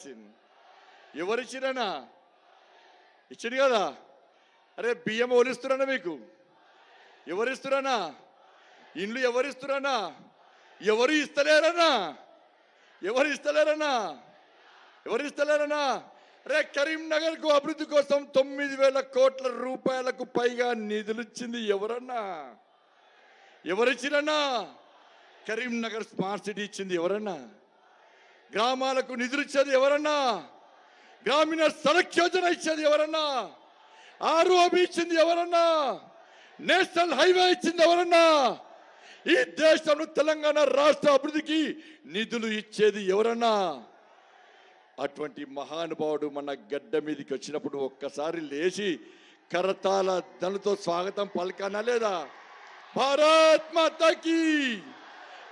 ఇచ్చింది? ఎవరిచ్చిరన్నా? ఇచ్చింది కదా. అరే బియ్యం ఓలిస్తున్నా మీకు? ఎవరిస్తున్నా? ఇండ్లు ఎవరిస్తున్నా? ఎవరు ఇస్తలేరన్నా? ఎవరు ఇస్తలేరన్నా? ఎవరు ఇస్తలేరన్నా? అరే కరీంనగర్ కు అభివృద్ధి కోసం 9,000 కోట్ల రూపాయలకు పైగా నిధులు ఇచ్చింది ఎవరన్నా? ఎవరిచ్చిరన్నా? కరీంనగర్ స్మార్ట్ సిటీ ఇచ్చింది ఎవరన్నా? గ్రామాలకు నిధులు ఇచ్చేది ఎవరన్నా? గ్రామీణ సడక్ యోజన ఇచ్చేది ఎవరన్నా? ఆర్ఓబి ఇచ్చింది ఎవరన్నా? నేషనల్ హైవే ఇచ్చింది ఎవరన్నా? ఈ దేశంలో తెలంగాణ రాష్ట్ర అభివృద్ధికి నిధులు ఇచ్చేది ఎవరన్నా? అటువంటి మహానుభావుడు మన గడ్డ మీదకి వచ్చినప్పుడు ఒక్కసారి లేచి కరతాల ధనుతో స్వాగతం పలకానా లేదా? భారత్ మాతాకి,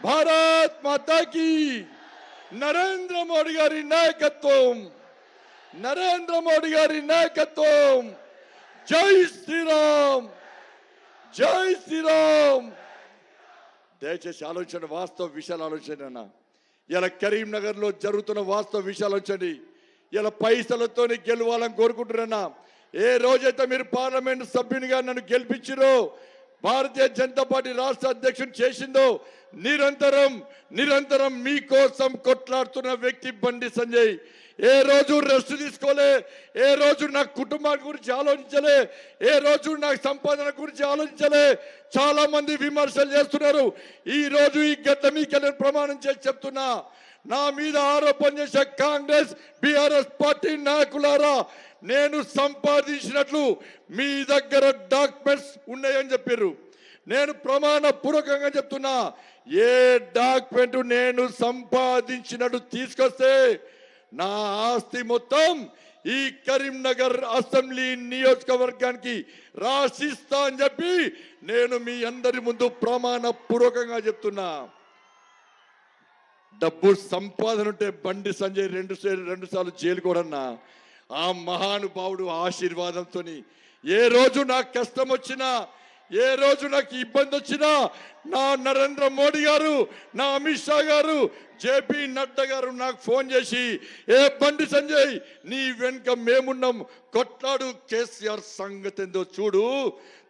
భారత్ మాతాకి. నరేంద్ర మోడీ గారి నాయకత్వం, నరేంద్ర మోడీ గారి నాయకత్వం. జై శ్రీరామ్, జై శ్రీరామ్. దయచేసి ఆలోచన, వాస్తవ విషయాలు ఆలోచన. ఇలా కరీంనగర్లో జరుగుతున్న వాస్తవ విషయాలు వచ్చండి. ఇలా పైసలతోనే గెలవాలని కోరుకుంటున్నా. ఏ రోజైతే మీరు పార్లమెంట్ సభ్యునిగా నన్ను గెలిపించారో, భారతీయ జనతా పార్టీ రాష్ట్ర అధ్యక్షుడు చేసిందో, నిరంతరం నిరంతరం మీకోసం కొట్లాడుతున్న వ్యక్తి బండి సంజయ్. ఏ రోజు రెస్ట్ తీసుకోలే, ఏ రోజు నా కుటుంబాన్ని గురించి ఆలోచించలే, ఏ రోజు నా సంపాదన గురించి ఆలోచించలే. చాలా మంది విమర్శలు చేస్తున్నారు. ఈ రోజు ఈ గడ్డ మీకెళ్ళి ప్రమాణం చేసి చెప్తున్నా, నా మీద ఆరోపణ చేసే కాంగ్రెస్ బీఆర్ఎస్ పార్టీ నాయకులారా, నేను సంపాదించినట్లు మీ దగ్గర డాక్యుమెంట్స్ ఉన్నాయని చెప్పారు. నేను ప్రమాణ పూర్వకంగా చెప్తున్నా, ఏ డాక్యుమెంట్ నేను సంపాదించినట్టు తీసుకొస్తే నా ఆస్తి మొత్తం ఈ కరీంనగర్ అసెంబ్లీ నియోజకవర్గానికి రాసిస్తా అని చెప్పి నేను మీ అందరి ముందు ప్రమాణ పూర్వకంగా చెప్తున్నా. డబ్బు సంపాదన ఉంటే బండి సంజయ్ రెండు సార్లు జైలు కూడా. ఆ మహానుభావుడు ఆశీర్వాదంతో ఏ రోజు నాకు కష్టం వచ్చినా, ఏ రోజు నాకు ఇబ్బంది వచ్చినా, నా నరేంద్ర మోడీ గారు, నా అమిత్ షా గారు, జేపీ నడ్డా గారు నాకు ఫోన్ చేసి, ఏ బండి సంజయ్ నీ వెనుక మేమున్నాం, కొట్లాడు, కేసీఆర్ సంగతి ఏందో చూడు,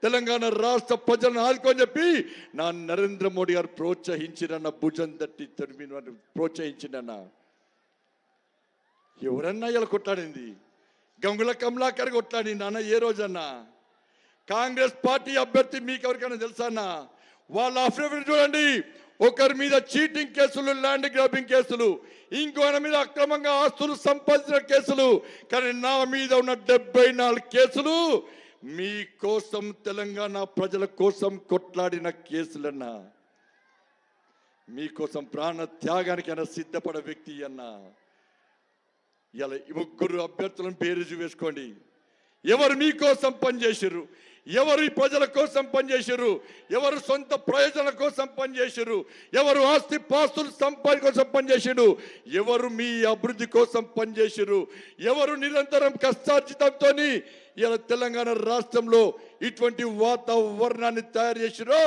తెలంగాణ రాష్ట్ర ప్రజలను ఆదుకొని చెప్పి నా నరేంద్ర మోడీ గారు ప్రోత్సహించిరన్న, భుజం తట్టి తరిమిన ప్రోత్సహించిందన్న. ఎవరన్నా ఇలా కొట్లాడింది? గంగుల కమలాకర్ కొట్లాడింది అన్న ఏ రోజన్నా? కాంగ్రెస్ పార్టీ అభ్యర్థి మీకు ఎవరికైనా తెలుసా అన్న? వాళ్ళ అఫిడవిట్ చూడండి. ఒకరి మీద చీటింగ్ కేసులు, ల్యాండ్ గ్రాబింగ్ కేసులు, ఇంకొకరి మీద అక్రమంగా ఆస్తులు సంపాదించిన కేసులు. కానీ నా మీద ఉన్న 74 కేసులు మీకోసం, తెలంగాణ ప్రజల కోసం కొట్లాడిన కేసులన్నా. మీకోసం ప్రాణ త్యాగానికైనా సిద్ధపడ వ్యక్తి అన్నా. ఇలా 3 అభ్యర్థులను బేరీజు వేసుకోండి. ఎవరు మీకోసం పనిచేసారు? ఎవరు ఈ ప్రజల కోసం పనిచేసారు? ఎవరు సొంత ప్రయోజనాల కోసం పనిచేసారు? ఎవరు ఆస్తి పాస్తులు సంపాదన కోసం పనిచేసారు? ఎవరు మీ అభివృద్ధి కోసం పనిచేసారు? ఎవరు నిరంతరం కష్టార్జితంతో ఇలా తెలంగాణ రాష్ట్రంలో ఇటువంటి వాతావరణాన్ని తయారు చేసారో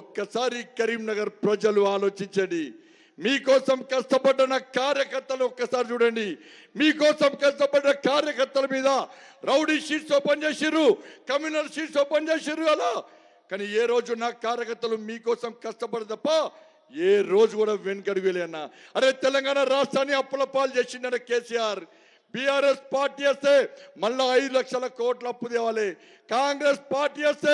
ఒక్కసారి కరీంనగర్ ప్రజలు ఆలోచించండి. మీకోసం కష్టపడ్డ నా కార్యకర్తలు ఒక్కసారి చూడండి. మీకోసం కష్టపడ్డ కార్యకర్తల మీద రౌడీ షీట్స్ ఓపెన్ చేసిర్రు, కమ్యూనల్ షీట్స్ ఓపెన్ చేసిర్రు అలా. కానీ ఏ రోజు నా కార్యకర్తలు మీకోసం కష్టపడ తప్ప ఏ రోజు కూడా వెనుకడుగు వెళ్ళన్నా. అరే తెలంగాణ రాష్ట్రాన్ని అప్పుల పాలు చేసిందన్న కేసీఆర్. బీఆర్ఎస్ పార్టీ వస్తే మళ్ళా 5 లక్షల కోట్ల అప్పు తేవాలి. కాంగ్రెస్ పార్టీ వస్తే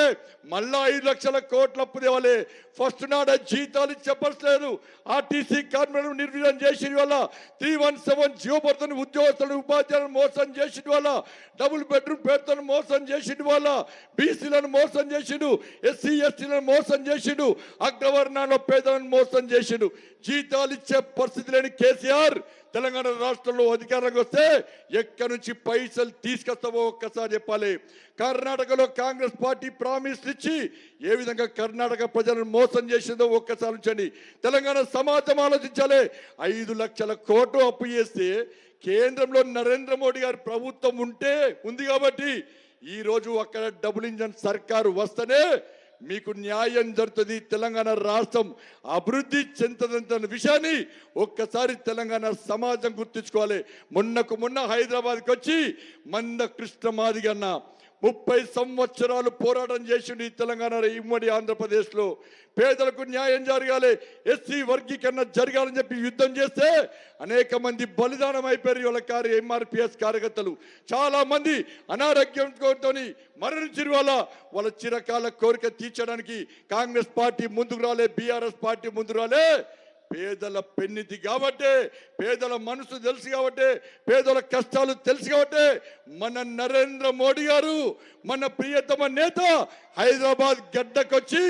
మళ్ళా 5 లక్షల కోట్ల అప్పు తేవాలి. ఫస్ట్ నాడ జీతాలు చెప్పలేదు. ఆర్టీసీ కార్మికులను నిర్వీర్యం చేసిన వల్ల, 317 జీవోపడుతున్న ఉద్యోగస్తులను, ఉపాధ్యాయులను మోసం చేసిన వల్ల, డబుల్ బెడ్రూమ్ పేరుతో మోసం చేసిన వల్ల, బీసీలను మోసం చేసిండు, ఎస్సీ ఎస్టీలను మోసం చేసిండు, అగ్రవర్ణాల్లో పేదలను మోసం చేసిండు. జీతాలు ఇచ్చే పరిస్థితి లేని కేసీఆర్ తెలంగాణ రాష్ట్రంలో అధికారంలోకి వస్తే ఎక్కడి నుంచి పైసలు తీసుకొస్తావో ఒక్కసారి చెప్పాలి. కర్ణాటకలో కాంగ్రెస్ పార్టీ ప్రామిస్లు ఇచ్చి ఏ విధంగా కర్ణాటక ప్రజలను మోసం చేసిందో ఒక్కసారి ఉంచండి. తెలంగాణ సమాజం ఆలోచించాలి. 5 లక్షల కోట్లు అప్పు చేస్తే కేంద్రంలో నరేంద్ర మోడీ గారి ప్రభుత్వం ఉంది కాబట్టి ఈ రోజు అక్కడ డబుల్ ఇంజన్ సర్కారు వస్తేనే మీకు న్యాయం జరుగుతుంది, తెలంగాణ రాష్ట్రం అభివృద్ధి చెందుతుందన్న విషయాన్ని ఒక్కసారి తెలంగాణ సమాజం గుర్తుంచుకోవాలి. మొన్న హైదరాబాద్కి వచ్చి మంద కృష్ణ మాదిగ అన్న 30 సంవత్సరాలు పోరాటం చేసిండు ఈ తెలంగాణ ఉమ్మడి ఆంధ్రప్రదేశ్లో. పేదలకు న్యాయం జరగాలి, ఎస్సీ వర్గీకరణ జరగాలని చెప్పి యుద్ధం చేస్తే అనేక మంది బలిదానం అయిపోయారు. వాళ్ళ ఎంఆర్పిఎస్ కార్యకర్తలు చాలా మంది అనారోగ్యంతో మరణించిన వాళ్ళ చిరకాల కోరిక తీర్చడానికి కాంగ్రెస్ పార్టీ ముందుకు రాలే, బీఆర్ఎస్ పార్టీ ముందుకు రాలే. పేదల పెన్నిధి కాబట్టి, పేదల మనసు తెలుసు కాబట్టి, పేదల కష్టాలు తెలుసు కాబట్టి మన నరేంద్ర మోడీ గారు, మన ప్రియతమ నేత హైదరాబాద్ గడ్డకొచ్చి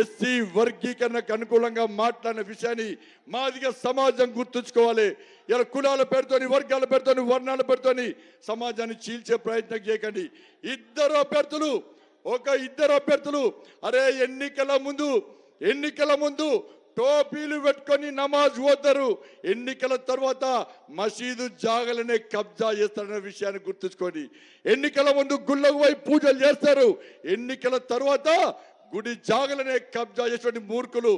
ఎస్సీ వర్గీకరణకు అనుకూలంగా మాట్లాడిన విషయాన్ని మాదిగా సమాజం గుర్తుంచుకోవాలి. ఇలా కులాల పేరుతోని, వర్గాల పేరుతోని, వర్ణాల పేరుతోని సమాజాన్ని చీల్చే ప్రయత్నం చేయకండి. ఇద్దరు అభ్యర్థులు అరే ఎన్నికల ముందు టోపీలు పెట్టుకొని నమాజ్ పోతారు, ఎన్నికల తర్వాత మసీదు జాగలనే కబ్జా చేస్తారనే విషయాన్ని గుర్తుంచుకోండి. ఎన్నికల ముందు గుళ్ళకు పోయి పూజలు చేస్తారు, ఎన్నికల తర్వాత గుడి జాగలనే కబ్జా చేసేటువంటి మూర్ఖులు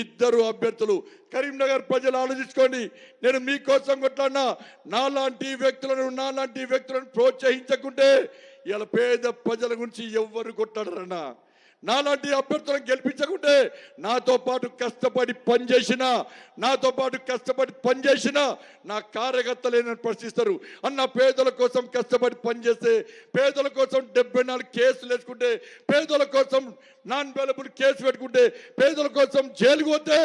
ఇద్దరు అభ్యర్థులు. కరీంనగర్ ప్రజలు ఆలోచించుకోండి. నేను మీకోసం కొట్లాడినా, నాలాంటి వ్యక్తులను ప్రోత్సహించకుంటే ఇలా పేద ప్రజల గురించి ఎవ్వరు కొట్లాడరన్నా. నాలాంటి అభ్యర్థులను గెలిపించకుంటే నాతో పాటు కష్టపడి పనిచేసిన నా కార్యకర్తలే నన్ను ప్రశ్నిస్తారు. అన్న పేదల కోసం కష్టపడి పనిచేస్తే, పేదల కోసం 74 కేసులు వేసుకుంటే, పేదల కోసం నాన్ అవైలబుల్ కేసు పెట్టుకుంటే, పేదల కోసం జైలుకు పోతే,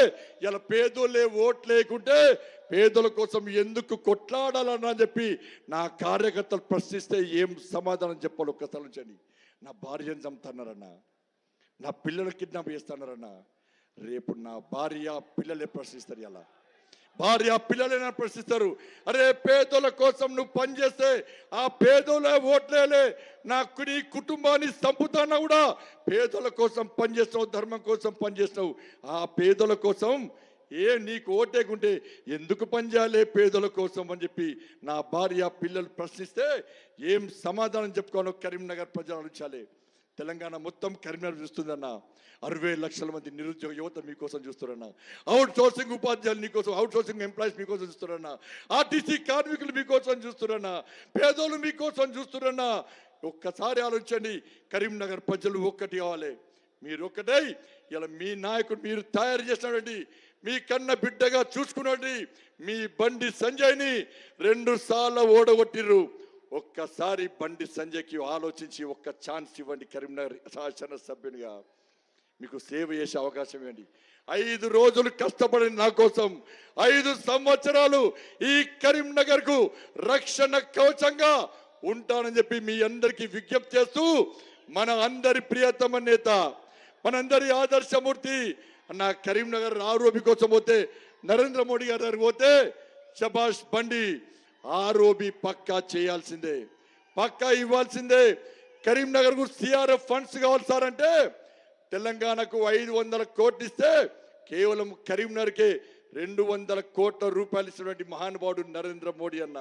ఇలా పేదోళ్ళే ఓట్లు లేకుంటే పేదల కోసం ఎందుకు కొట్లాడాలన్నా చెప్పి నా కార్యకర్తలు ప్రశ్నిస్తే ఏం సమాధానం చెప్పాలి ఒక్కసారి నుంచండి. నా భార్యను చంపుతున్నారన్నా, నా పిల్లలు కిడ్నాప్ చేస్తున్నారన్నా, రేపు నా భార్య పిల్లలే ప్రశ్నిస్తారు. ఇలా భార్య పిల్లలే ప్రశ్నిస్తారు. అరే పేదల కోసం నువ్వు పనిచేస్తే ఆ పేదోళ్ళ ఓట్లేలే, నా కుటుంబాన్ని చంపుతాన్నా కూడా పేదల కోసం పనిచేస్తావు, ధర్మం కోసం పనిచేస్తావు. ఆ పేదల కోసం నీకు ఓటేకుంటే ఎందుకు పనిచేయాలి పేదల కోసం అని చెప్పి నా భార్య పిల్లలు ప్రశ్నిస్తే ఏం సమాధానం చెప్పుకోవాలో కరీంనగర్ ప్రజలు ఆలోచించాలి. తెలంగాణ మొత్తం కరీంనగర్ చూస్తుందన్న. 60 లక్షల మంది నిరుద్యోగ యువత మీకోసం చూస్తారన్న. అవుట్ సోర్సింగ్ ఉపాధ్యాయులు మీకోసం, అవుట్ సోర్సింగ్ ఎంప్లాయీస్ మీకోసం చూస్తారన్న. ఆర్టీసీ కార్మికులు మీకోసం చూస్తారన్న. పేదోళ్ళు మీకోసం చూస్తారన్న. ఒక్కసారి ఆలోచించండి. కరీంనగర్ ప్రజలు ఒక్కటి కావాలి, మీరు ఒక్కటై ఇలా మీ నాయకుడు మీరు తయారు చేసినటువంటి, మీ కన్న బిడ్డగా చూసుకున్నటువంటి మీ బండి సంజయ్ని 2 సార్లు ఓడగొట్టిర్రు. ఒక్కసారి బండి సంజయ్కి ఆలోచించి ఒక్క ఛాన్స్ ఇవ్వండి. కరీంనగర్ శాసనసభ్యునిగా మీకు సేవ చేసే అవకాశం ఇవ్వండి. 5 రోజులు కష్టపడిన నా కోసం 5 సంవత్సరాలు ఈ కరీంనగర్కు రక్షణ కవచంగా ఉంటానని చెప్పి మీ అందరికీ విజ్ఞప్తి చేస్తూ, మన అందరి ప్రియతమ నేత, మనందరి ఆదర్శమూర్తి అన్న కరీంనగర్ ఆరోపి కోసం పోతే, నరేంద్ర మోడీ గారి దగ్గర పోతే శబాష్ బండి ఆరోబి పక్కా చేయాల్సిందే, పక్కా ఇవ్వాల్సిందే. కరీంనగర్కు సిఆర్ఎఫ్ ఫండ్స్ కావాలి సార్ అంటే తెలంగాణకు 500 కోట్లు ఇస్తే కేవలం కరీంనగర్కే 200 కోట్ల రూపాయలు ఇచ్చినటువంటి మహానుభావుడు నరేంద్ర మోడీ అన్న.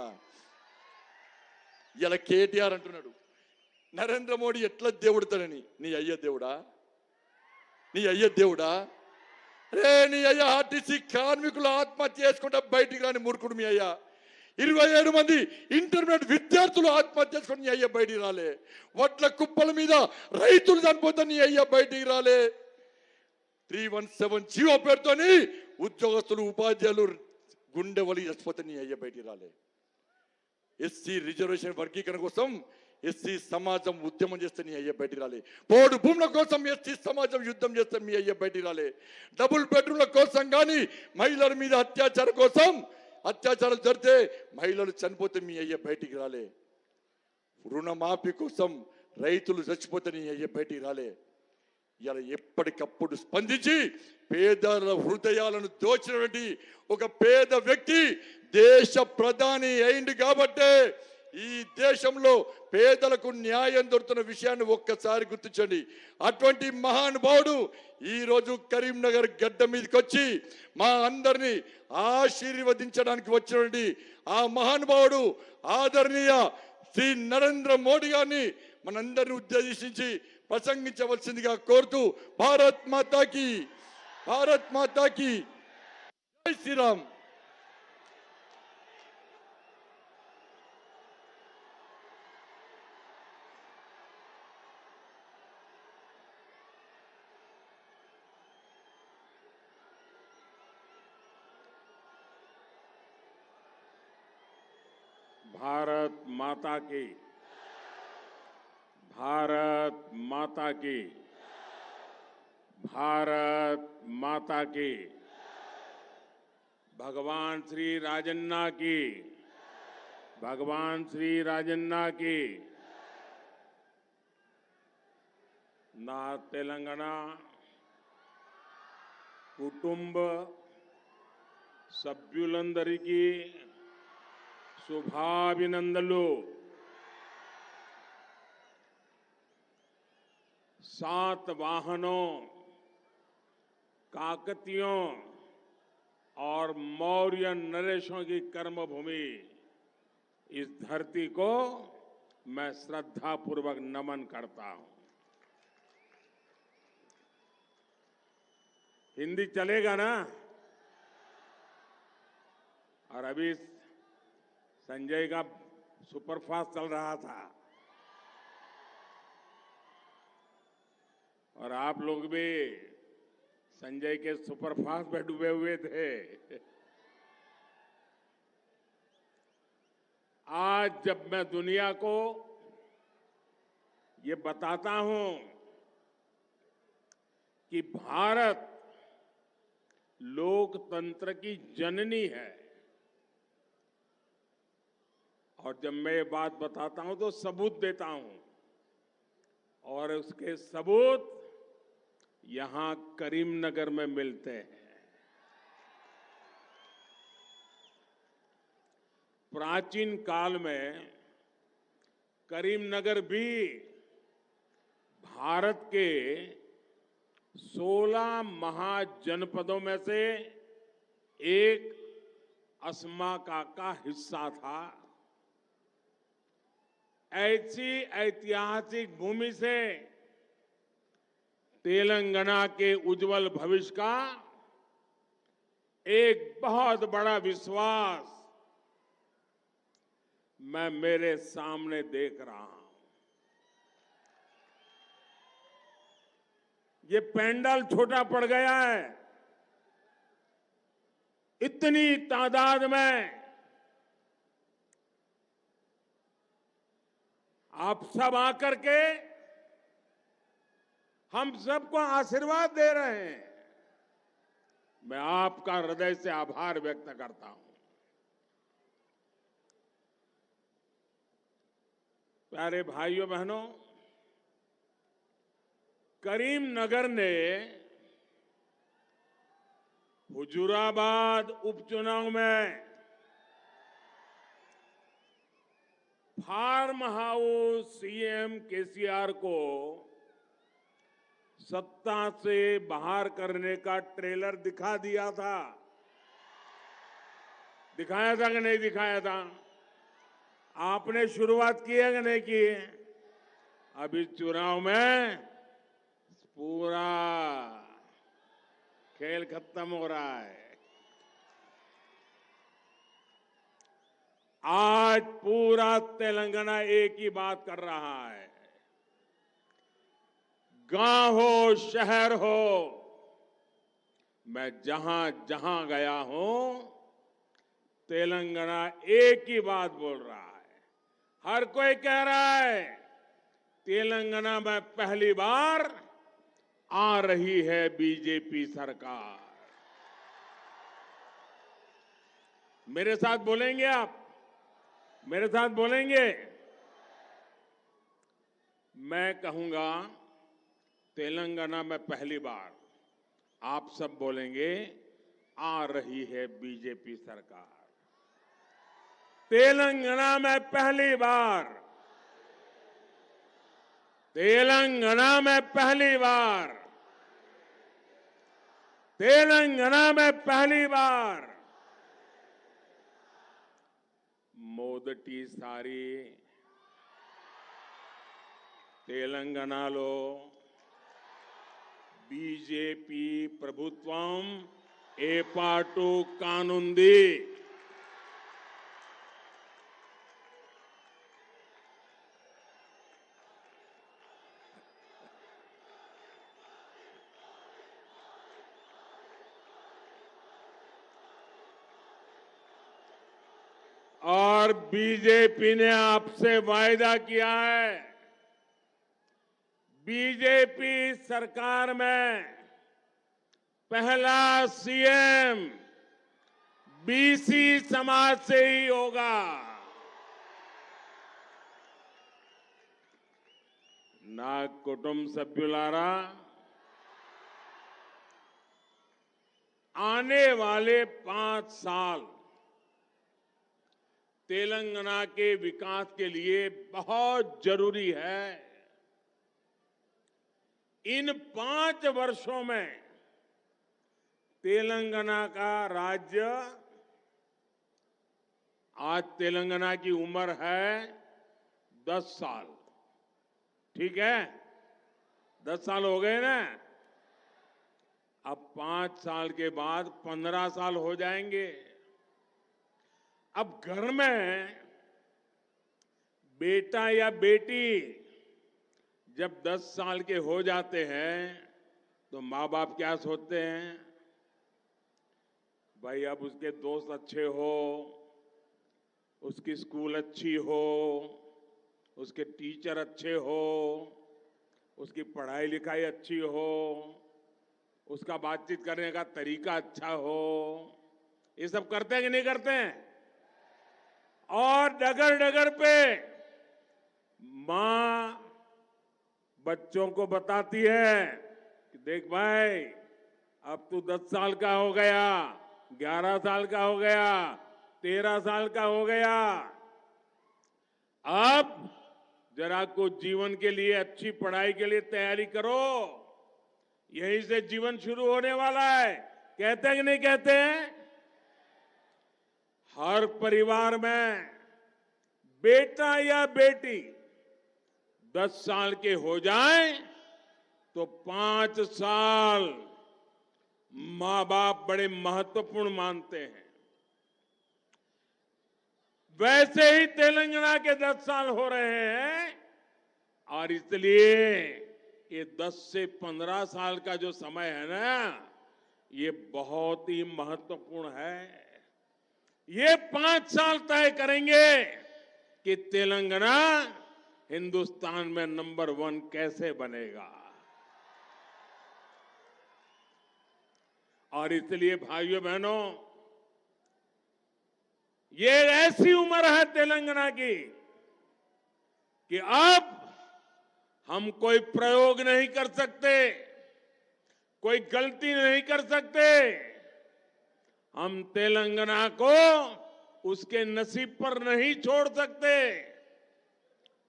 ఇలా కేటీఆర్ అంటున్నాడు నరేంద్ర మోడీ ఎట్లా దేవుడుతాడని. నీ అయ్య దేవుడా? రే నీ అయ్య ఆర్టీసీ కార్మికులు ఆత్మహత్య చేసుకుంటా బయటికి రాని మూర్ఖుడు మీ అయ్య. 27 మంది ఇంటర్మీడియట్ విద్యార్థులు ఆత్మహత్య చేసుకుని నీ అయ్య బయటికి రాలే. వడ్ల కుప్పల మీద రైతులు చనిపోతే నీ అయ్య బయటికి రాలే. 317 జీవో పేరుతోని ఉద్యోగస్తులు ఉపాధ్యాయులు గుండె వలి చచ్చిపోతే నీ అయ్య బయటికి రాలే. ఎస్సీ రిజర్వేషన్ వర్గీకరణ కోసం ఎస్సీ సమాజం ఉద్యమం చేస్తే నీ అయ్య బయటికి రాలే. పోడు భూముల కోసం ఎస్సీ సమాజం యుద్ధం చేస్తే మీ అయ్య బయటికి రాలే. డబుల్ బెడ్రూమ్ల కోసం కానీ, మహిళల మీద అత్యాచారాలు జరిగితే మహిళలు చనిపోతే మీ అయ్య బయటికి రాలే. రుణమాఫీ కోసం రైతులు చచ్చిపోతే నీ అయ్య బయటికి రాలే. ఇలా ఎప్పటికప్పుడు స్పందించి పేదల హృదయాలను దోచినటువంటి ఒక పేద వ్యక్తి దేశ ప్రధాని అయింది కాబట్టే ఈ దేశంలో పేదలకు న్యాయం దొరుకుతున్న విషయాన్ని ఒక్కసారి గుర్తించండి. అటువంటి మహానుభావుడు ఈరోజు కరీంనగర్ గడ్డ మీదకి వచ్చి మా అందరినీ ఆశీర్వదించడానికి వచ్చినటువంటి ఆ మహానుభావుడు ఆదరణీయ శ్రీ నరేంద్ర మోడీ గారిని మనందరినీ ఉద్దేశించి ప్రసంగించవలసిందిగా కోరుతూ భారత్ మాతాకి జై శ్రీరామ్. भारत माता की, भारत माता की, भारत माता की, भगवान श्री राजन्ना की, भगवान श्री राजन्ना की. ना तेलंगाना कुटुंब సభ్యులందరికీ శుభాభినందనలు. 7 वाहनों, काकतियों और मौर्य नरेशों की कर्मभूमि इस धरती को मैं श्रद्धापूर्वक नमन करता हूं. हिंदी चलेगा ना? और अभी संजय का सुपरफास्ट चल रहा था और आप लोग भी संजय के सुपरफास्ट में डूबे हुए थे. आज जब मैं दुनिया को ये बताता हूं कि भारत लोकतंत्र की जननी है, और जब मैं ये बात बताता हूं तो सबूत देता हूं, और उसके सबूत यहां करीमनगर में मिलते हैं. प्राचीन काल में करीमनगर भी भारत के 16 महाजनपदों में से एक अस्माका का हिस्सा था. ऐसी ऐतिहासिक भूमि से तेलंगाना के उज्जवल भविष्य का एक बहुत बड़ा विश्वास मैं मेरे सामने देख रहा हूं. ये पंडाल छोटा पड़ गया है. इतनी तादाद में आप सब आकर के हम सबको आशीर्वाद दे रहे हैं. मैं आपका हृदय से आभार व्यक्त करता हूं. प्यारे भाइयों बहनों, करीमनगर ने हुजूराबाद उपचुनाव में फार्म हाउस सीएम केसीआर को सत्ता से बाहर करने का ट्रेलर दिखा दिया था. दिखाया था कि नहीं दिखाया था? आपने शुरुआत की है कि नहीं की? अभी चुनाव में पूरा खेल खत्म हो रहा है. आज पूरा तेलंगाना एक ही बात कर रहा है. गांव हो, शहर हो, मैं जहां जहां गया हूं, तेलंगाना एक ही बात बोल रहा है. हर कोई कह रहा है तेलंगाना में पहली बार आ रही है बीजेपी सरकार. मेरे साथ बोलेंगे आप? मेरे साथ बोलेंगे? मैं कहूंगा तेलंगाना में पहली बार. आप सब बोलेंगे आ रही है बीजेपी सरकार. तेलंगाना में पहली बार, तेलंगाना में पहली बार, तेलंगाना में पहली बार मोदटी सारी తెలంగాణలో బీజేపీ ప్రభుత్వం ఏర్పాటు కానుంది. और बीजेपी ने आपसे वायदा किया है, बीजेपी सरकार में पहला सीएम बीसी समाज से ही होगा. నా కుటుంబ సభ్యులారా, आने वाले 5 साल तेलंगाना के विकास के लिए बहुत जरूरी है. इन 5 वर्षों में तेलंगाना का राज्य, आज तेलंगाना की उम्र है 10 साल. ठीक है, 10 साल हो गए ना. अब 5 साल के बाद 15 साल हो जाएंगे. अब घर में बेटा या बेटी जब 10 साल के हो जाते हैं तो माँ बाप क्या सोचते हैं? भाई अब उसके दोस्त अच्छे हो, उसकी स्कूल अच्छी हो, उसके टीचर अच्छे हो, उसकी पढ़ाई लिखाई अच्छी हो, उसका बातचीत करने का तरीका अच्छा हो. ये सब करते हैं कि नहीं करते हैं? और डगर डगर पे मां बच्चों को बताती है कि देख भाई, अब तू 10 साल का हो गया, 11 साल का हो गया, 13 साल का हो गया. अब जरा कुछ जीवन के लिए, अच्छी पढ़ाई के लिए तैयारी करो. यहीं से जीवन शुरू होने वाला है. कहते हैं कि नहीं कहते हैं? हर परिवार में बेटा या बेटी 10 साल के हो जाएं तो 5 साल मां बाप बड़े महत्वपूर्ण मानते हैं. वैसे ही तेलंगाना के 10 साल हो रहे हैं और इसलिए ये 10 से 15 साल का जो समय है ना, ये बहुत ही महत्वपूर्ण है. ये 5 साल तय करेंगे कि तेलंगाना हिंदुस्तान में नंबर 1 कैसे बनेगा. और इसलिए भाइयों बहनों, ये ऐसी उम्र है तेलंगाना की कि अब हम कोई प्रयोग नहीं कर सकते, कोई गलती नहीं कर सकते. हम तेलंगाना को उसके नसीब पर नहीं छोड़ सकते.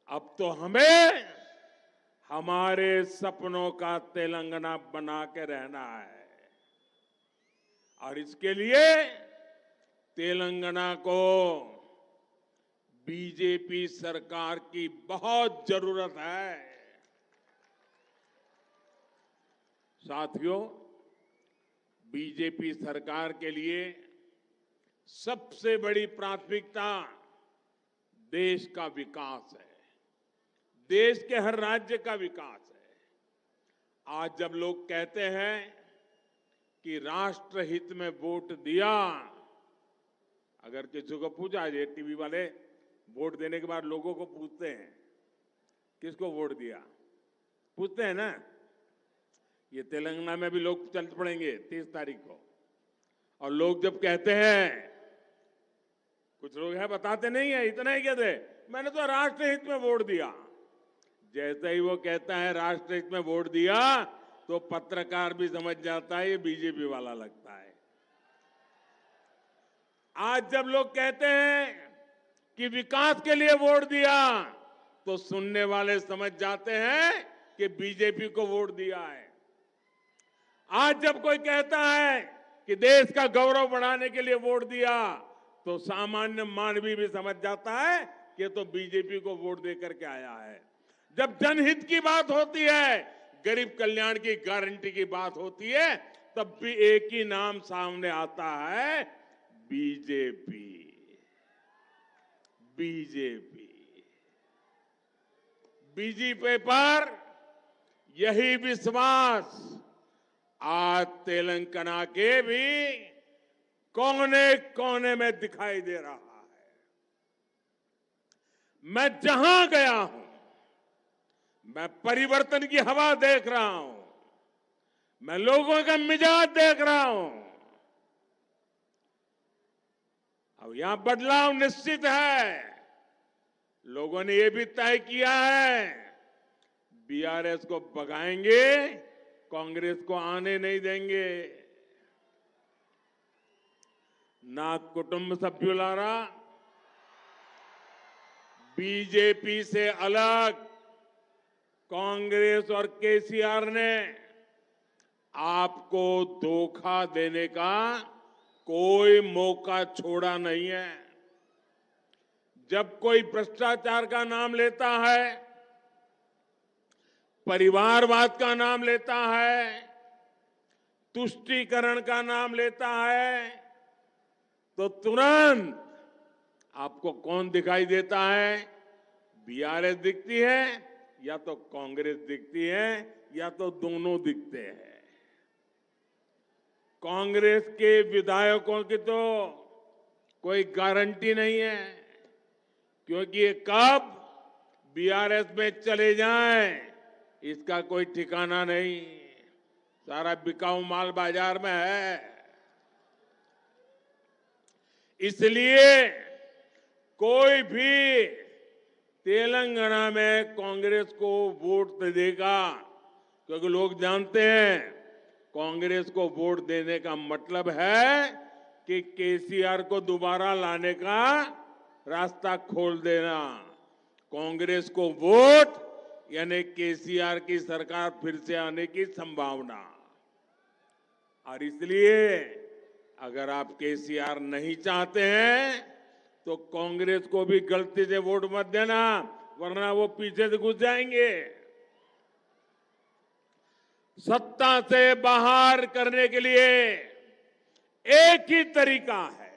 अब तो हमें हमारे सपनों का तेलंगाना बना के रहना है. और इसके लिए तेलंगाना को बीजेपी सरकार की बहुत जरूरत है. साथियों, बीजेपी सरकार के लिए सबसे बड़ी प्राथमिकता देश का विकास है, देश के हर राज्य का विकास है. आज जब लोग कहते हैं कि राष्ट्रहित में वोट दिया, अगर किसी को पूछा, ये टीवी वाले वोट देने के बाद लोगों को पूछते हैं किसको वोट दिया, पूछते हैं ना. ये तेलंगाना में भी लोग चल पड़ेंगे 30 तारीख को. और लोग जब कहते हैं, कुछ लोग हैं बताते नहीं है, इतना ही कहते मैंने तो राष्ट्रहित में वोट दिया. जैसे ही वो कहता है राष्ट्रहित में वोट दिया, तो पत्रकार भी समझ जाता है ये बीजेपी वाला लगता है. आज जब लोग कहते हैं कि विकास के लिए वोट दिया, तो सुनने वाले समझ जाते हैं कि बीजेपी को वोट दिया है. आज जब कोई कहता है कि देश का गौरव बढ़ाने के लिए वोट दिया, तो सामान्य मानवी भी समझ जाता है कि तो बीजेपी को वोट देकर के आया है. जब जनहित की बात होती है, गरीब कल्याण की गारंटी की बात होती है, तब भी एक ही नाम सामने आता है, बीजेपी। बीजेपी। बीजेपी पर यही विश्वास आज तेलंगाना के भी कोने कोने में दिखाई दे रहा है। मैं जहां गया हूं, मैं परिवर्तन की हवा देख रहा हूं, मैं लोगों का मिजाज देख रहा हूं। अब यहां बदलाव निश्चित है। लोगों ने यह भी तय किया है, बीआरएस को भगाएंगे, कांग्रेस को आने नहीं देंगे। ना कुटुंब सभ्युलारा, बीजेपी से अलग कांग्रेस और केसीआर ने आपको धोखा देने का कोई मौका छोड़ा नहीं है। जब कोई भ्रष्टाचार का नाम लेता है, परिवारवाद का नाम लेता है, तुष्टीकरण का नाम लेता है, तो तुरंत आपको कौन दिखाई देता है? बीआरएस दिखती है, या तो कांग्रेस दिखती है, या तो दोनों दिखते हैं। कांग्रेस के विधायकों की तो कोई गारंटी नहीं है, क्योंकि ये कब बीआरएस में चले जाएं, इसका कोई ठिकाना नहीं। सारा बिकाऊ माल बाजार में है। इसलिए कोई भी तेलंगाना में कांग्रेस को वोट देगा, क्योंकि लोग जानते हैं कांग्रेस को वोट देने का मतलब है कि केसीआर को दोबारा लाने का रास्ता खोल देना। कांग्रेस को वोट यानी केसीआर की सरकार फिर से आने की संभावना। और इसलिए अगर आप केसीआर नहीं चाहते हैं तो कांग्रेस को भी गलती से वोट मत देना, वरना वो पीछे से घुस जाएंगे। सत्ता से बाहर करने के लिए एक ही तरीका है,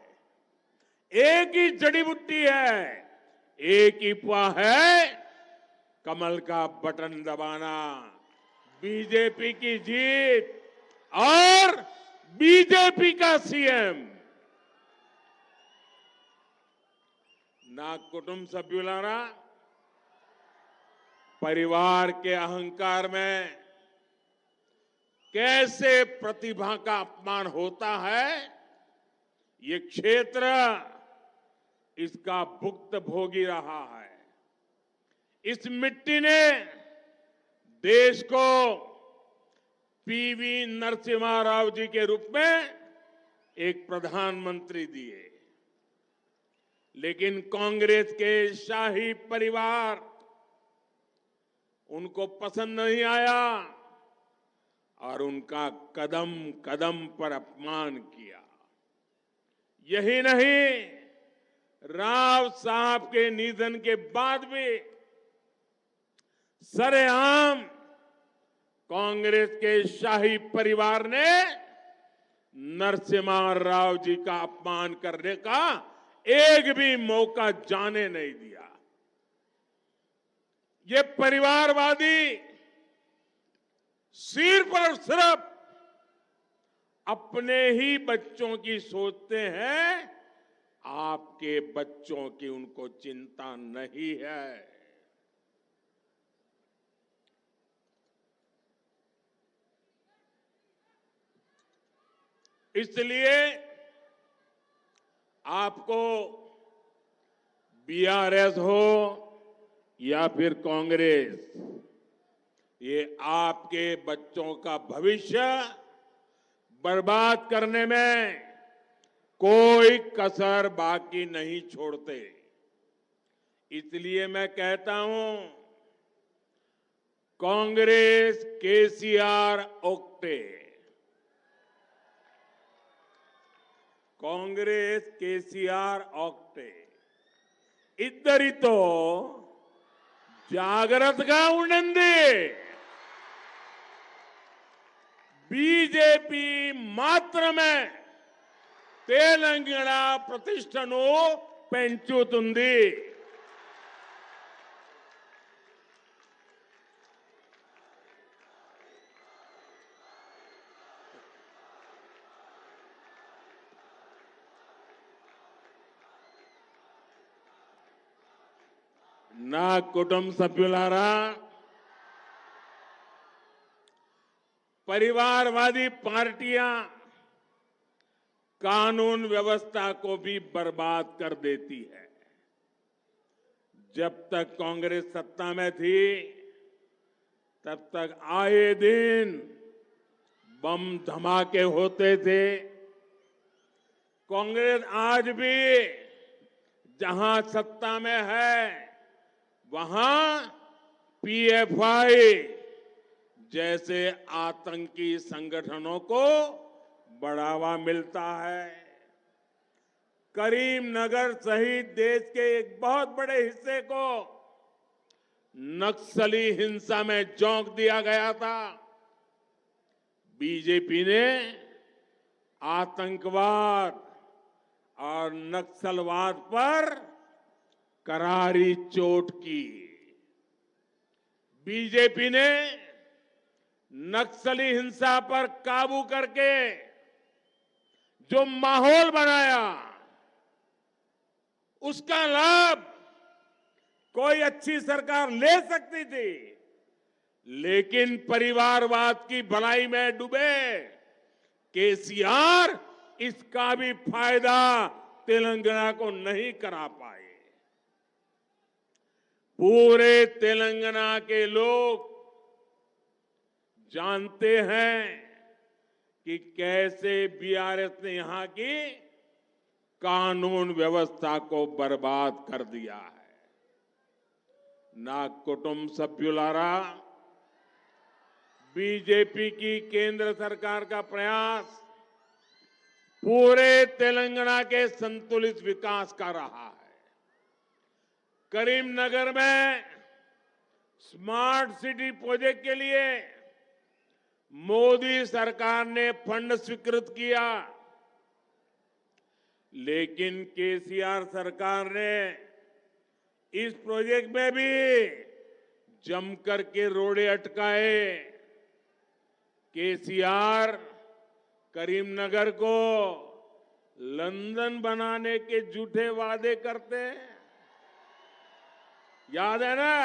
एक ही जड़ी बूटी है, एक ही उपाय है, कमल का बटन दबाना। बीजेपी की जीत और बीजेपी का सीएम। ना कुटुंब सभ्युलारा, परिवार के अहंकार में कैसे प्रतिभा का अपमान होता है, ये क्षेत्र इसका भुक्तभोगी रहा है। इस मिट्टी ने देश को पीवी नरसिम्हा राव जी के रूप में एक प्रधानमंत्री दिए, लेकिन कांग्रेस के शाही परिवार उनको पसंद नहीं आया और उनका कदम कदम पर अपमान किया। यही नहीं, राव साहब के निधन के बाद भी सरेआम कांग्रेस के शाही परिवार ने नरसिम्हा राव जी का अपमान करने का एक भी मौका जाने नहीं दिया। ये परिवारवादी सिर्फ और सिर्फ अपने ही बच्चों की सोचते हैं, आपके बच्चों की उनको चिंता नहीं है। इसलिए आपको बीआरएस हो या फिर कांग्रेस, ये आपके बच्चों का भविष्य बर्बाद करने में कोई कसर बाकी नहीं छोड़ते। इसलिए मैं कहता हूं, कांग्रेस केसीआर ओक्टे, कांग्रेस केसीआर ओक्टे, इधर ही तो జాగ్రత్తగా ఉండండి. బీజేపీ మాత్రమే తెలంగాణ ప్రతిష్టను పెంచుతుంది. నా కుటుంబ సభ్యులారా, परिवारवादी पार्टियां कानून व्यवस्था को भी बर्बाद कर देती है. जब तक कांग्रेस सत्ता में थी तब तक आए दिन बम धमाके होते थे. कांग्रेस आज भी जहां सत्ता में है वहां पीएफआई जैसे आतंकी संगठनों को बढ़ावा मिलता है. करीमनगर सहित देश के एक बहुत बड़े हिस्से को नक्सली हिंसा में झोंक दिया गया था. बीजेपी ने आतंकवाद और नक्सलवाद पर करारी चोट की. बीजेपी ने नक्सली हिंसा पर काबू करके जो माहौल बनाया उसका लाभ कोई अच्छी सरकार ले सकती थी, लेकिन परिवारवाद की भलाई में डूबे केसीआर इसका भी फायदा तेलंगाना को नहीं करा पाए. पूरे तेलंगाना के लोग जानते हैं कि कैसे बीआरएस ने यहां की कानून व्यवस्था को बर्बाद कर दिया है. ना कुटुंब सभ्युलारा, बीजेपी की केंद्र सरकार का प्रयास पूरे तेलंगाना के संतुलित विकास का रहा है. करीमनगर में स्मार्ट सिटी प्रोजेक्ट के लिए मोदी सरकार ने फंड स्वीकृत किया, लेकिन केसीआर सरकार ने इस प्रोजेक्ट में भी जमकर के रोड़े अटकाए. केसीआर करीमनगर को लंदन बनाने के झूठे वादे करते हैं, याद है ना?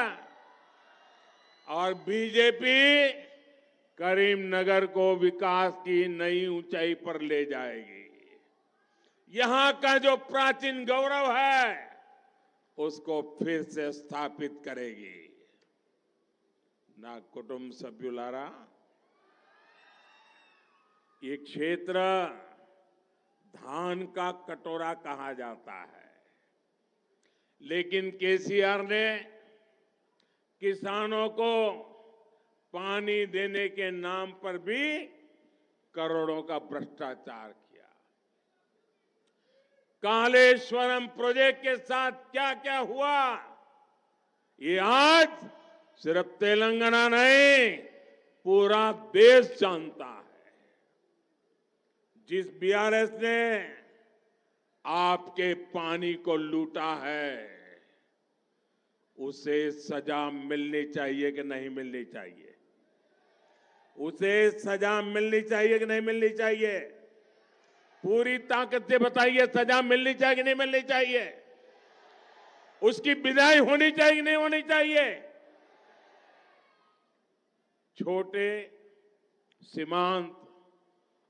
और बीजेपी करीमनगर को विकास की नई ऊंचाई पर ले जाएगी. यहां का जो प्राचीन गौरव है उसको फिर से स्थापित करेगी. ना कुटुंब सभ्युलारा, ये क्षेत्र धान का कटोरा कहा जाता है, लेकिन केसीआर ने किसानों को पानी देने के नाम पर भी करोड़ों का भ्रष्टाचार किया. कालेश्वरम प्रोजेक्ट के साथ क्या क्या हुआ ये आज सिर्फ तेलंगाना नहीं पूरा देश जानता है. जिस बीआरएस ने आपके पानी को लूटा है उसे सजा मिलनी चाहिए कि नहीं मिलनी चाहिए? उसे सजा मिलनी चाहिए कि नहीं मिलनी चाहिए? पूरी ताकत से बताइए, सजा मिलनी चाहिए कि नहीं मिलनी चाहिए? उसकी विदाई होनी चाहिए कि नहीं होनी चाहिए? छोटे सीमांत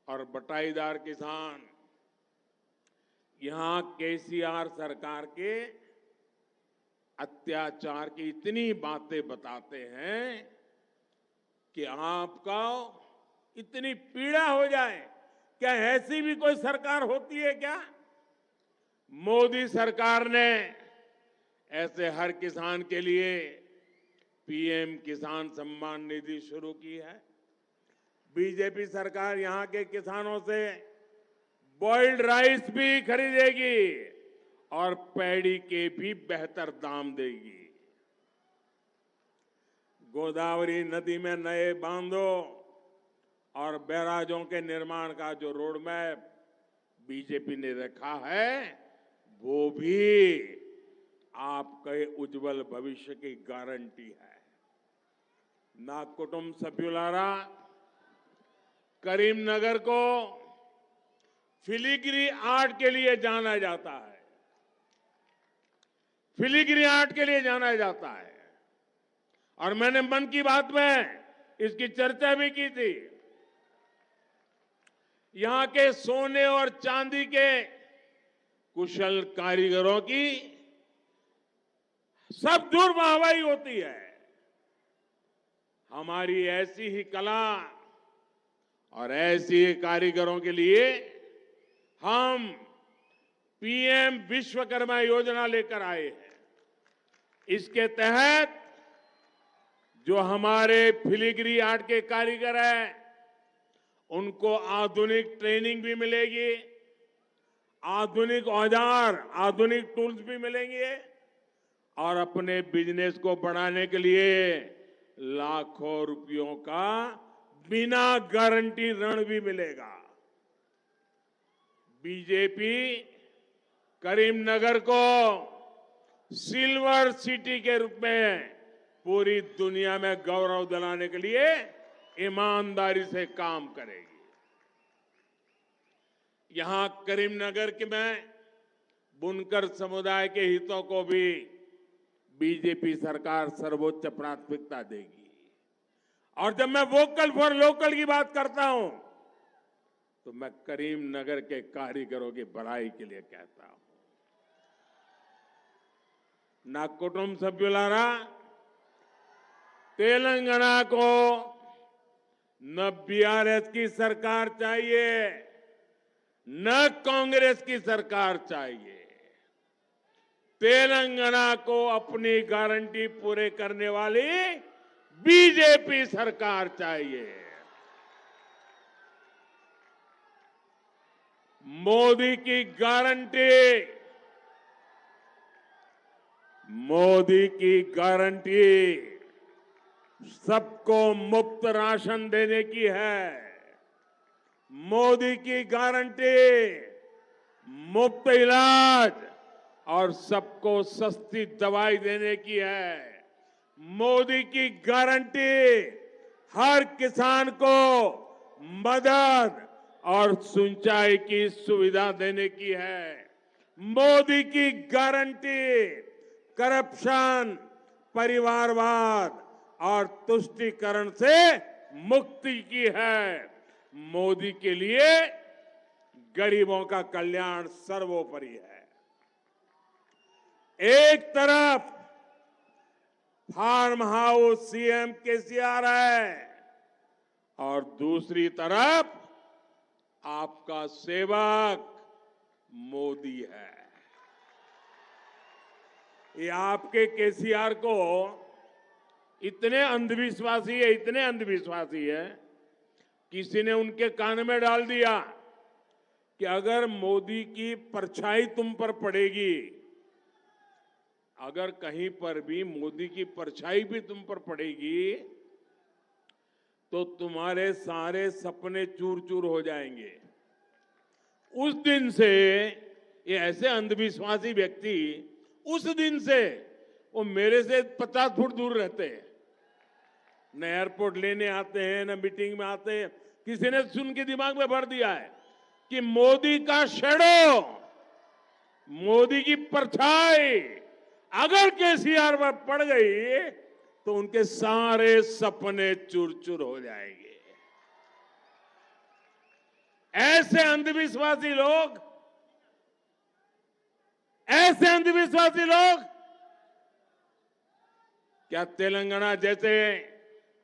और बटाईदार किसान यहां केसीआर सरकार के अत्याचार की इतनी बातें बताते हैं कि आपका इतनी पीड़ा हो जाए. क्या ऐसी भी कोई सरकार होती है क्या? मोदी सरकार ने ऐसे हर किसान के लिए पीएम किसान सम्मान निधि शुरू की है. बीजेपी सरकार यहां के किसानों से बॉइल्ड राइस भी खरीदेगी और पैडी के भी बेहतर दाम देगी. गोदावरी नदी में नए बांधों और बैराजों के निर्माण का जो रोड मैप बीजेपी ने रखा है, वो भी आपके उज्जवल भविष्य की गारंटी है। ना कुटुंब सभ्युलारा, करीमनगर को फिलिग्री आर्ट के लिए जाना जाता है। फिलिग्री आर्ट के लिए जाना जाता है। और मैंने मन की बात में इसकी चर्चा भी की थी। यहां के सोने और चांदी के कुशल कारीगरों की सब दूर वाहवाही होती है। हमारी ऐसी ही कला और ऐसी ही कारीगरों के लिए हम पीएम विश्वकर्मा योजना लेकर आए हैं। इसके तहत जो हमारे फिलिग्री आर्ट के कारीगर हैं, उनको आधुनिक ट्रेनिंग भी मिलेगी, आधुनिक औजार, आधुनिक टूल्स भी मिलेंगे और अपने बिजनेस को बढ़ाने के लिए लाखों रुपयों का बिना गारंटी ऋण भी मिलेगा। बीजेपी करीमनगर को सिल्वर सिटी के रूप में पूरी दुनिया में गौरव दिलाने के लिए ईमानदारी से काम करेगी। यहां करीमनगर के में बुनकर समुदाय के हितों को भी बीजेपी सरकार सर्वोच्च प्राथमिकता देगी। और जब मैं वोकल फॉर लोकल की बात करता हूं, तो मैं करीमनगर के कारीगरों की भलाई के लिए कहता हूं। ना कुटुंब सभ्युलारा, तेलंगाना को न बीआरएस की सरकार चाहिए, न कांग्रेस की सरकार चाहिए। तेलंगाना को अपनी गारंटी पूरे करने वाली बीजेपी सरकार चाहिए। मोदी की गारंटी, मोदी की गारंटी सबको मुफ्त राशन देने की है। मोदी की गारंटी मुफ्त इलाज और सबको सस्ती दवाई देने की है। मोदी की गारंटी हर किसान को मदद और सिंचाई की सुविधा देने की है। मोदी की गारंटी करप्शन, परिवारवाद और तुष्टीकरण से मुक्ति की है। मोदी के लिए गरीबों का कल्याण सर्वोपरि है। एक तरफ फार्म हाउस सीएम केसीआर है और दूसरी तरफ आपका सेवक मोदी है। ये आपके केसीआर को इतने अंधविश्वासी है, किसी ने उनके कान में डाल दिया कि अगर मोदी की परछाई तुम पर पड़ेगी, अगर कहीं पर भी मोदी की परछाई भी तुम पर पड़ेगी, तो तुम्हारे सारे सपने चूर चूर हो जाएंगे। उस दिन से ये ऐसे अंधविश्वासी व्यक्ति, उस दिन से वो मेरे से 50 फुट दूर रहते हैं। न एयरपोर्ट लेने आते हैं, न मीटिंग में आते हैं। किसी ने सुन के दिमाग में भर दिया है कि मोदी का शैडो, मोदी की परछाई अगर केसीआर पर पड़ गई तो उनके सारे सपने चूर चूर हो जाएंगे। ऐसे अंधविश्वासी लोग क्या तेलंगाना जैसे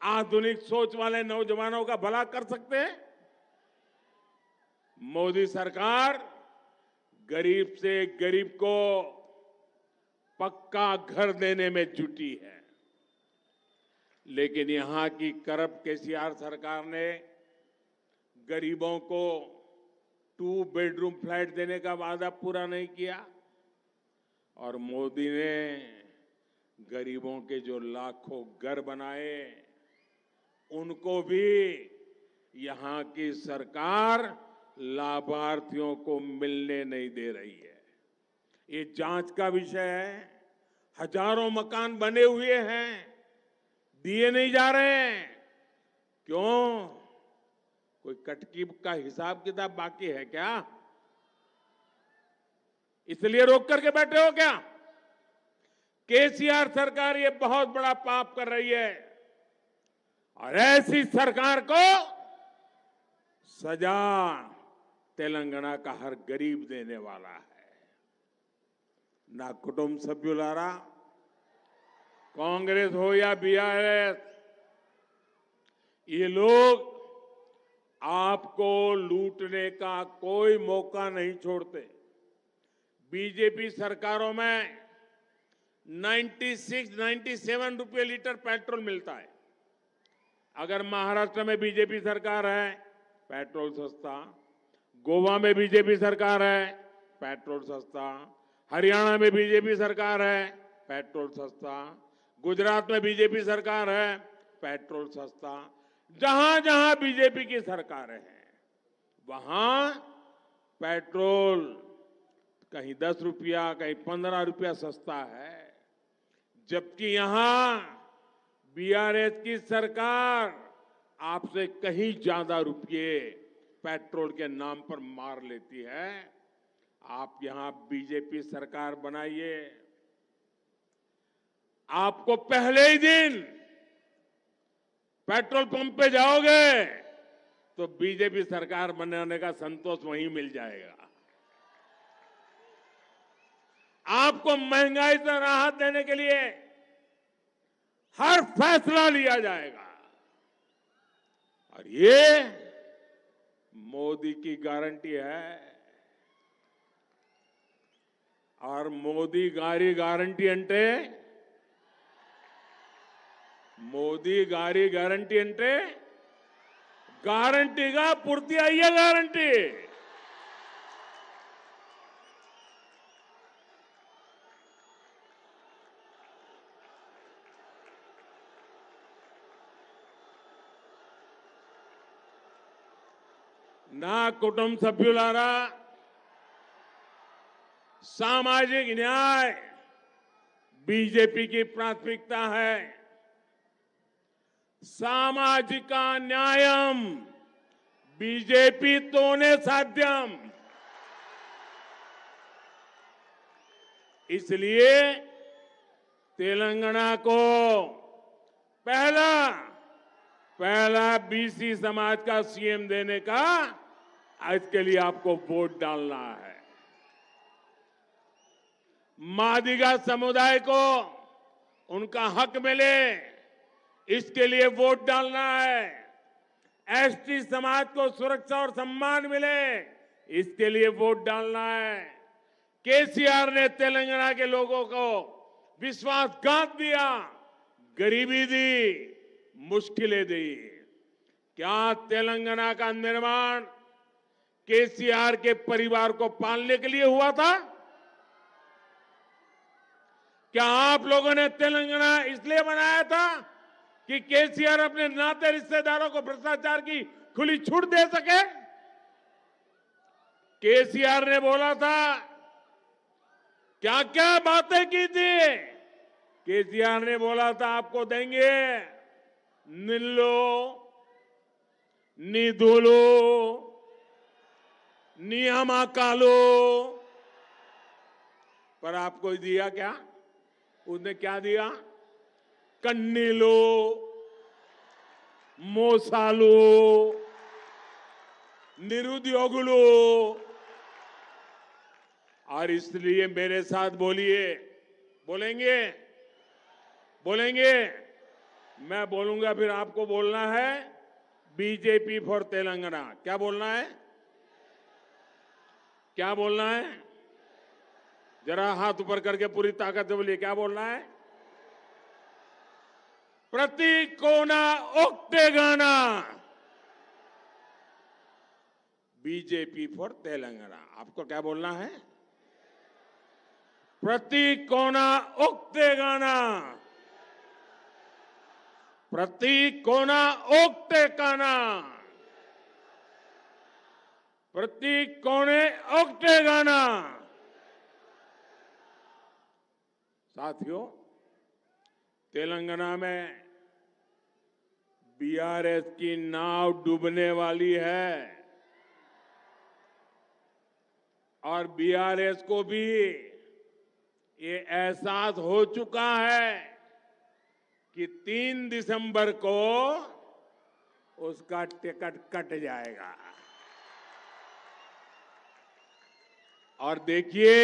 आधुनिक सोच वाले नौजवानों का भला कर सकते हैं? मोदी सरकार गरीब से गरीब को पक्का घर देने में जुटी है, लेकिन यहां की करप्ट केसीआर सरकार ने गरीबों को 2 बेडरूम फ्लैट देने का वादा पूरा नहीं किया और मोदी ने गरीबों के जो लाखों घर बनाए, उनको भी यहां की सरकार लाभार्थियों को मिलने नहीं दे रही है। ये जांच का विषय है। हजारों मकान बने हुए हैं, दिए नहीं जा रहे हैं। क्यों? कोई कटकी का हिसाब किताब बाकी है क्या? इसलिए रोक करके बैठे हो क्या? केसीआर सरकार ये बहुत बड़ा पाप कर रही है और ऐसी सरकार को सजा तेलंगाना का हर गरीब देने वाला है। ना कुटुंब सभ्युलारा, कांग्रेस हो या बीआरएस, ये लोग आपको लूटने का कोई मौका नहीं छोड़ते। बीजेपी सरकारों में 96-97 रुपये लीटर पेट्रोल मिलता है। अगर महाराष्ट्र में बीजेपी सरकार है, पेट्रोल सस्ता। गोवा में बीजेपी सरकार है, पेट्रोल सस्ता। हरियाणा में बीजेपी सरकार है, पेट्रोल सस्ता। गुजरात में बीजेपी सरकार है, पेट्रोल सस्ता। जहां जहां बीजेपी की सरकारें हैं, वहां पेट्रोल कहीं 10 रुपया, कहीं 15 रुपया सस्ता है। जबकि यहां बीआरएस की सरकार आपसे कहीं ज्यादा रुपये पेट्रोल के नाम पर मार लेती है। आप यहां बीजेपी सरकार बनाइए, आपको पहले ही दिन पेट्रोल पंप पे जाओगे तो बीजेपी सरकार बनाने का संतोष वहीं मिल जाएगा। आपको महंगाई से राहत देने के लिए हर फैसला लिया जाएगा और ये मोदी की गारंटी है। और मोदी गारी गारंटी अंटे గ్యారంటీగా పూర్తి అయ్యే గ్యారంటీ। నా కుటుంబ సభ్యులారా, सामाजिक न्याय बीजेपी की प्राथमिकता है। सामाजिक न्यायम बीजेपी तोने साध्यम। इसलिए तेलंगाना को पहला बीसी समाज का सीएम देने का इसके लिए आपको वोट डालना है। मादिगा समुदाय को उनका हक मिले, इसके लिए वोट डालना है। एसटी समाज को सुरक्षा और सम्मान मिले, इसके लिए वोट डालना है। केसीआर ने तेलंगाना के लोगों को विश्वासघात दिया, गरीबी दी, मुश्किलें दी। क्या तेलंगाना का निर्माण केसीआर के परिवार को पालने के लिए हुआ था? क्या आप लोगों ने तेलंगाना इसलिए बनाया था कि केसीआर अपने नाते रिश्तेदारों को भ्रष्टाचार की खुली छूट दे सके? केसीआर ने बोला था, क्या क्या बातें की थी? केसीआर ने बोला था आपको देंगे निल्लो, निधुलो, नियमाकालो, पर आपको दिया क्या? उसने क्या दिया? कन्नीलो, मोसालो, निरुद्योगुलो। और इसलिए मेरे साथ बोलेंगे? मैं बोलूंगा, फिर आपको बोलना है बीजेपी फॉर तेलंगाना। क्या बोलना है? क्या बोलना है? जरा हाथ ऊपर करके पूरी ताकत से बोलिए, क्या बोलना है? प्रतीकोना ओक्टेगाना, बीजेपी फॉर तेलंगाना। आपको क्या बोलना है? ప్రతి కోణ ఒకటే గానా, ప్రతి కోణ ఒకటే కానా, प्रति कोने ओकटे गाना। साथियों, तेलंगाना में बीआरएस की नाव डूबने वाली है और बीआरएस को भी ये एहसास हो चुका है कि 3 दिसंबर को उसका टिकट कट जाएगा। और देखिए,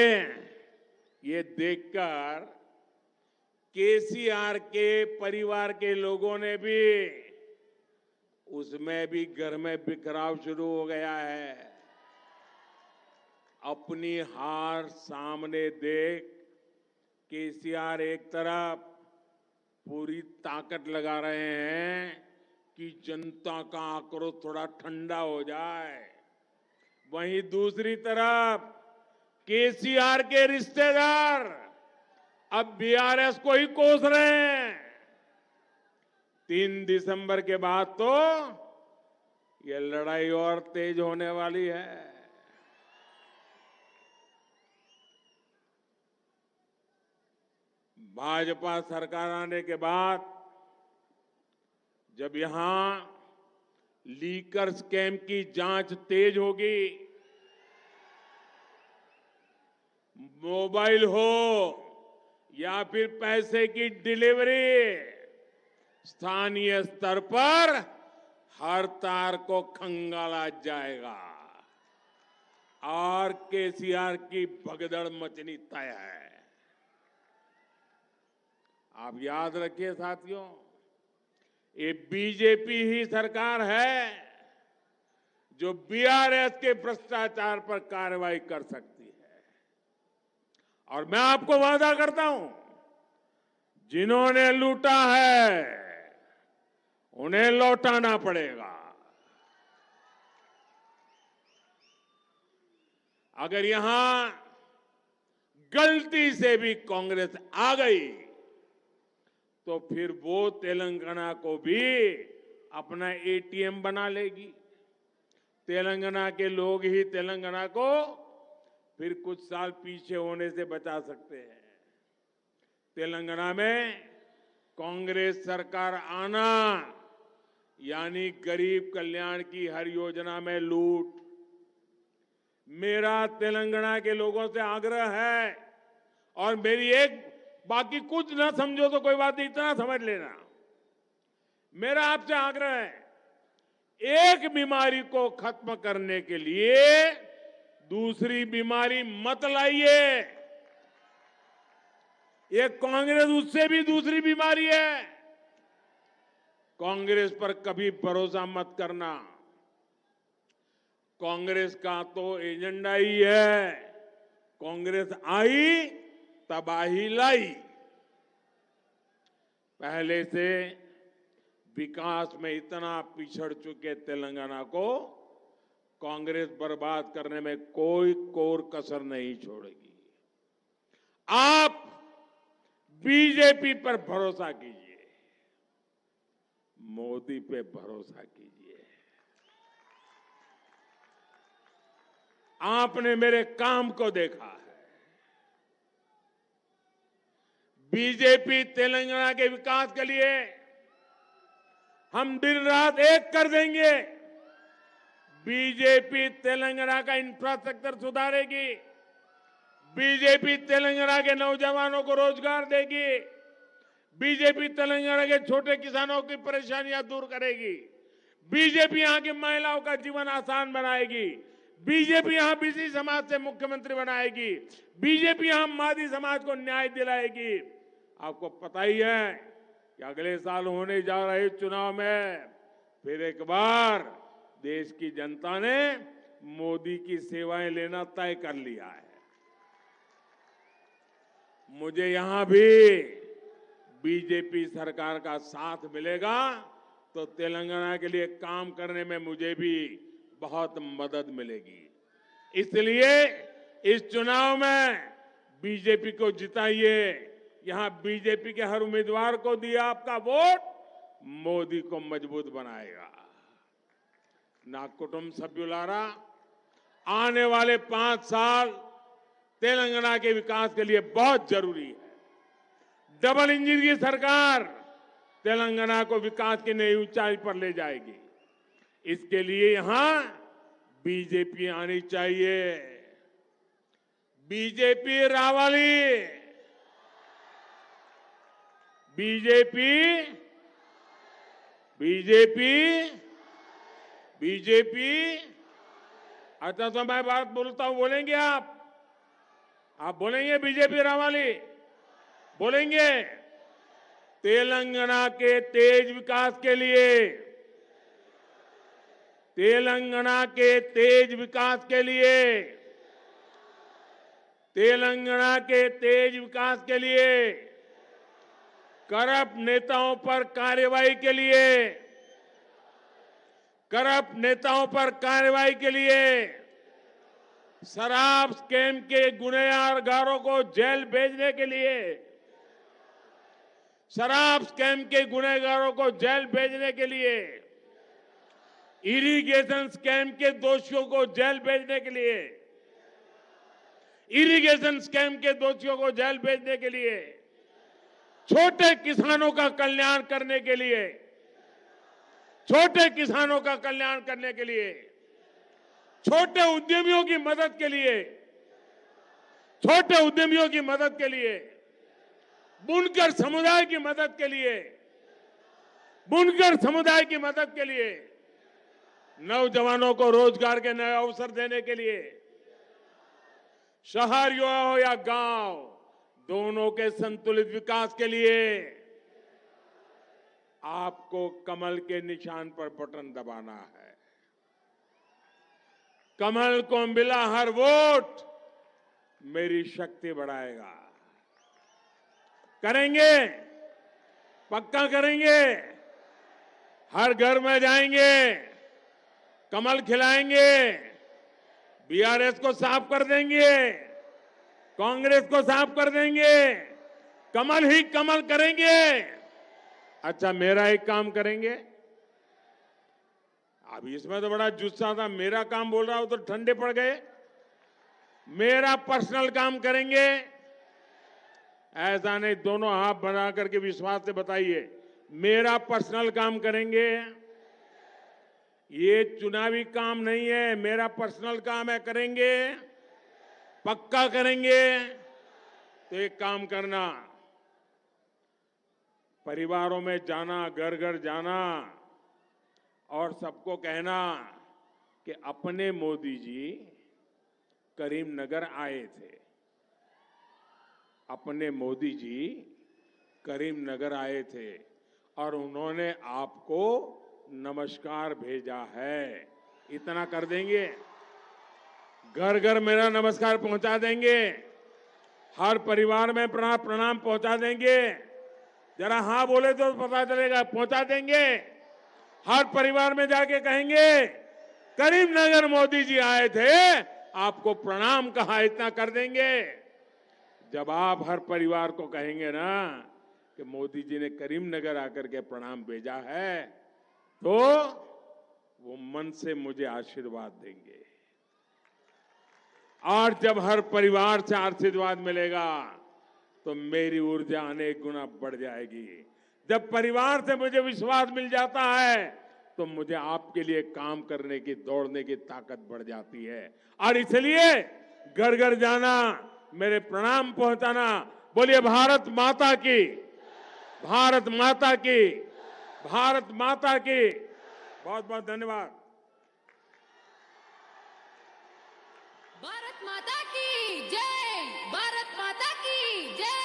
ये देखकर केसीआर के परिवार के लोगों ने भी, उसमें भी घर में बिखराव शुरू हो गया है। अपनी हार सामने देख केसीआर एक तरफ पूरी ताकत लगा रहे हैं कि जनता का आक्रोश थोड़ा ठंडा हो जाए, वहीं दूसरी तरफ केसीआर के रिश्तेदार अब बीआरएस को ही कोस रहे हैं। 3 दिसंबर के बाद तो ये लड़ाई और तेज होने वाली है। भाजपा सरकार आने के बाद जब यहां लीकर स्कैम की जांच तेज होगी, मोबाइल हो या फिर पैसे की डिलीवरी, स्थानीय स्तर पर हर तार को खंगाला जाएगा और केसीआर की भगदड़ मचनी तय है। आप याद रखिए साथियों, ये बीजेपी ही सरकार है जो बीआरएस के भ्रष्टाचार पर कार्रवाई कर सकती है। और मैं आपको वादा करता हूं, जिन्होंने लूटा है उन्हें लौटाना पड़ेगा। अगर यहां गलती से भी कांग्रेस आ गई तो फिर वो तेलंगाना को भी अपना एटीएम बना लेगी। तेलंगाना के लोग ही तेलंगाना को फिर कुछ साल पीछे होने से बचा सकते हैं। तेलंगाना में कांग्रेस सरकार आना यानी गरीब कल्याण की हर योजना में लूट। मेरा तेलंगाना के लोगों से आग्रह है, और मेरी एक, बाकी कुछ ना समझो तो कोई बात नहीं, इतना समझ लेना, मेरा आपसे आग्रह है, एक बीमारी को खत्म करने के लिए दूसरी बीमारी मत लाइए। ये कांग्रेस उससे भी दूसरी बीमारी है। कांग्रेस पर कभी भरोसा मत करना। कांग्रेस का तो एजेंडा ही है, कांग्रेस आई तबाही लाई। पहले से विकास में इतना पिछड़ चुके तेलंगाना को कांग्रेस बर्बाद करने में कोई कोर कसर नहीं छोड़ेगी। आप बीजेपी पर भरोसा कीजिए, मोदी पे भरोसा कीजिए। आपने मेरे काम को देखा है। बीजेपी तेलंगाना के विकास के लिए हम दिन रात एक कर देंगे। बीजेपी तेलंगाना का इंफ्रास्ट्रक्चर सुधारेगी, बीजेपी तेलंगाना के नौजवानों को रोजगार देगी, बीजेपी तेलंगाना के छोटे किसानों की परेशानियां दूर करेगी, बीजेपी यहां की महिलाओं का जीवन आसान बनाएगी, बीजेपी यहां बीसी समाज से मुख्यमंत्री बनाएगी, बीजेपी यहां मादी समाज को न्याय दिलाएगी। आपको पता ही है कि अगले साल होने जा रहे चुनाव में फिर एक बार देश की जनता ने मोदी की सेवाएं लेना तय कर लिया है। मुझे यहां भी बीजेपी सरकार का साथ मिलेगा तो तेलंगाना के लिए काम करने में मुझे भी बहुत मदद मिलेगी। इसलिए इस चुनाव में बीजेपी को जिताइए। यहां बीजेपी के हर उम्मीदवार को दिया आपका वोट मोदी को मजबूत बनाएगा। ना कुटुंब सभ्युलारा, आने वाले 5 साल तेलंगाना के विकास के लिए बहुत जरूरी है। डबल इंजन की सरकार तेलंगाना को विकास की नई ऊंचाई पर ले जाएगी। इसके लिए यहां बीजेपी आनी चाहिए। बीजेपी रावाली, बीजेपी, बीजेपी, बीजेपी। अच्छा तो मैं बात बोलता हूं, बोलेंगे आप बोलेंगे बीजेपी रावाली, बोलेंगे। तेलंगाना के तेज विकास के लिए, तेलंगाना के तेज विकास के लिए, तेलंगाना के तेज विकास के लिए, करप्ट नेताओं पर कार्रवाई के लिए, करप्ट नेताओं पर कार्रवाई के लिए, शराब स्कैम के गुनहगारों को जेल भेजने के लिए, शराब स्कैम के गुनहगारों को जेल भेजने के लिए, इरिगेशन स्कैम के दोषियों को जेल भेजने के लिए, इरिगेशन स्कैम के दोषियों को जेल भेजने के लिए, छोटे किसानों का कल्याण करने के लिए, छोटे किसानों का कल्याण करने के लिए, छोटे उद्यमियों की मदद के लिए, छोटे उद्यमियों की मदद के लिए, बुनकर समुदाय की मदद के लिए, बुनकर समुदाय की मदद के लिए, नौजवानों को रोजगार के नए अवसर देने के लिए, शहर हो या गांव, दोनों के संतुलित विकास के लिए आपको कमल के निशान पर बटन दबाना है। कमल को मिला हर वोट मेरी शक्ति बढ़ाएगा। करेंगे, पक्का करेंगे। हर घर में जाएंगे, कमल खिलाएंगे, बीआरएस को साफ कर देंगे, कांग्रेस को साफ कर देंगे, कमल ही कमल करेंगे। अच्छा मेरा एक काम करेंगे। अभी इसमें तो बड़ा जुस्सा था, मेरा काम बोल रहा हूं तो ठंडे पड़ गए। मेरा पर्सनल काम करेंगे, ऐसा नहीं, दोनों हाथ बना करके विश्वास से बताइए, मेरा पर्सनल काम करेंगे। ये चुनावी काम नहीं है, मेरा पर्सनल काम है, करेंगे, पक्का करेंगे। तो एक काम करना, परिवारों में जाना, घर घर जाना और सबको कहना कि अपने मोदी जी करीमनगर आए थे, अपने मोदी जी करीमनगर आए थे और उन्होंने आपको नमस्कार भेजा है। इतना कर देंगे, घर घर मेरा नमस्कार पहुंचा देंगे, हर परिवार में प्रणाम पहुंचा देंगे। जरा हाँ बोले तो पता चलेगा, पहुंचा देंगे। हर परिवार में जाके कहेंगे करीमनगर मोदी जी आए थे, आपको प्रणाम कहा, इतना कर देंगे। जब आप हर परिवार को कहेंगे ना कि मोदी जी ने करीमनगर आकर के प्रणाम भेजा है, तो वो मन से मुझे आशीर्वाद देंगे। और जब हर परिवार से आशीर्वाद मिलेगा तो मेरी ऊर्जा अनेक गुना बढ़ जाएगी। जब परिवार से मुझे विश्वास मिल जाता है तो मुझे आपके लिए काम करने की, दौड़ने की ताकत बढ़ जाती है। और इसलिए घर घर जाना, मेरे प्रणाम पहुंचाना। बोलिए भारत माता की, भारत माता की, भारत माता की। बहुत बहुत धन्यवाद। भारत माता की जय, भारत माता की जय।